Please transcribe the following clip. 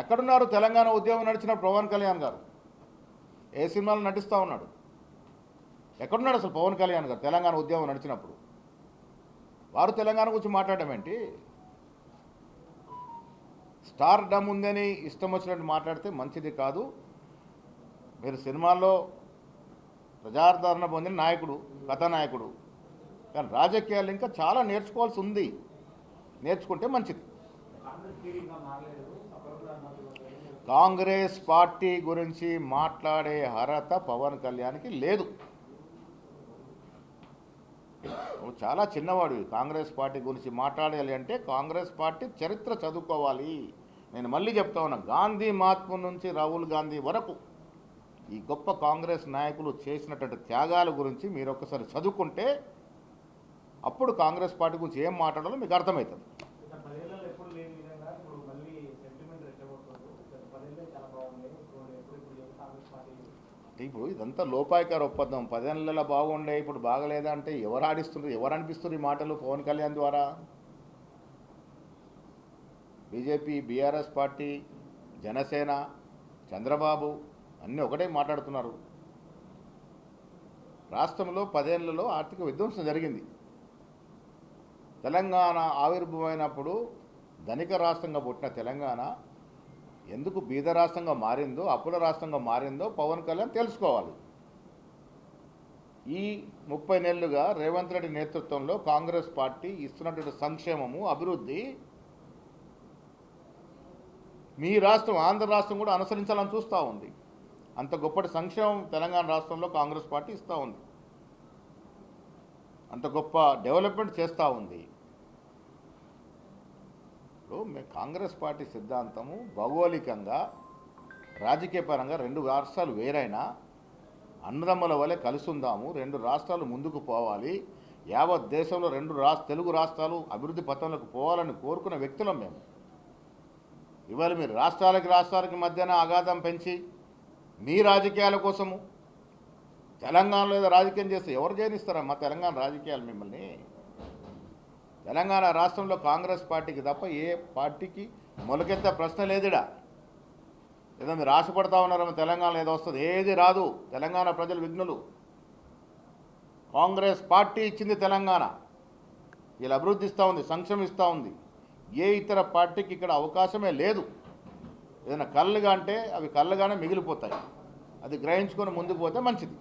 ఎక్కడున్నారు? తెలంగాణ ఉద్యమం నడిచిన పవన్ కళ్యాణ్ గారు ఏ సినిమాలో నటిస్తూ ఉన్నాడు? ఎక్కడున్నాడు అసలు పవన్ కళ్యాణ్ గారు తెలంగాణ ఉద్యమం నడిచినప్పుడు? వారు తెలంగాణ గురించి మాట్లాడడం ఏంటి? స్టార్ డమ్ ఉందని ఇష్టం వచ్చినట్టు మాట్లాడితే మంచిది కాదు. మీరు సినిమాల్లో ప్రజాదరణ పొందిన నాయకుడు, కథానాయకుడు, కానీ రాజకీయాలు ఇంకా చాలా నేర్చుకోవాల్సి ఉంది. నేర్చుకుంటే మంచిది. కాంగ్రెస్ పార్టీ గురించి మాట్లాడే అర్హత పవన్ కళ్యాణ్కి లేదు. నువ్వు చాలా చిన్నవాడు. కాంగ్రెస్ పార్టీ గురించి మాట్లాడాలి అంటే కాంగ్రెస్ పార్టీ చరిత్ర చదువుకోవాలి. నేను మళ్ళీ చెప్తా ఉన్నా, గాంధీ మహాత్మ నుంచి రాహుల్ గాంధీ వరకు ఈ గొప్ప కాంగ్రెస్ నాయకులు చేసినటువంటి త్యాగాల గురించి మీరు ఒక్కసారి చదువుకుంటే అప్పుడు కాంగ్రెస్ పార్టీ గురించి ఏం మాట్లాడాలో మీకు అర్థమవుతుంది. ఇప్పుడు ఇదంతా లోపాయకార ఒప్పందం. 10 నెలల బాగుండే ఇప్పుడు బాగలేదా అంటే ఎవరు ఆడిస్తున్నారు? ఎవరు అనిపిస్తున్నారు ఈ మాటలు? పవన్ కళ్యాణ్ ద్వారా BJP, BRS party, Janasena, Chandrababu అన్నీ ఒకటే మాట్లాడుతున్నారు. రాష్ట్రంలో 10 ఏళ్లలో ఆర్థిక విధ్వంసం జరిగింది. తెలంగాణ ఆవిర్భమైనప్పుడు ధనిక రాష్ట్రంగా పుట్టిన తెలంగాణ ఎందుకు బీద రాష్ట్రంగా మారిందో, అప్పుల రాష్ట్రంగా మారిందో పవన్ కళ్యాణ్ తెలుసుకోవాలి. ఈ 30 నెలలుగా రేవంత్ రెడ్డి నేతృత్వంలో కాంగ్రెస్ పార్టీ ఇస్తున్నటువంటి సంక్షేమము, అభివృద్ధి మీ రాష్ట్రం, ఆంధ్ర రాష్ట్రం కూడా అనుసరించాలని చూస్తూ ఉంది. అంత గొప్పటి సంక్షేమం తెలంగాణ రాష్ట్రంలో కాంగ్రెస్ పార్టీ ఇస్తూ ఉంది. అంత గొప్ప డెవలప్మెంట్ చేస్తూ ఉంది. కాంగ్రెస్ పార్టీ సిద్ధాంతము భౌగోళికంగా, రాజకీయపరంగా 2 రాష్ట్రాలు వేరైనా అన్నదమ్ముల వలె కలిసి ఉందాము, 2 రాష్ట్రాలు ముందుకు పోవాలి, యావత్ దేశంలో 2 తెలుగు రాష్ట్రాలు అభివృద్ధి పథంలోకి పోవాలని కోరుకున్న వ్యక్తులం మేము. ఇవాళ మీరు రాష్ట్రాలకి మధ్యన అగాధం పెంచి మీ రాజకీయాల కోసము తెలంగాణలో ఏదో రాజకీయం చేస్తే ఎవరు చేయనిస్తారమ్మా తెలంగాణ రాజకీయాలు మిమ్మల్ని? తెలంగాణ రాష్ట్రంలో కాంగ్రెస్ పార్టీకి తప్ప ఏ పార్టీకి మొలకెత్తే ప్రశ్న లేదుడా. ఏదో మీరు ఆశపడతా ఉన్నారమ్మా తెలంగాణలో ఏదో వస్తుంది, ఏది రాదు. తెలంగాణ ప్రజలు విఘ్నులు. కాంగ్రెస్ పార్టీ ఇచ్చింది తెలంగాణ. వీళ్ళు అభివృద్ధి ఇస్తూ ఉంది, సంక్షేమిస్తూ ఉంది. ఏ ఇతర పార్టీకి ఇక్కడ అవకాశమే లేదు. ఏదైనా కళ్ళుగా అంటే అవి కళ్ళుగానే మిగిలిపోతాయి. అది గ్రహించుకొని ముందుకు పోతే మంచిది.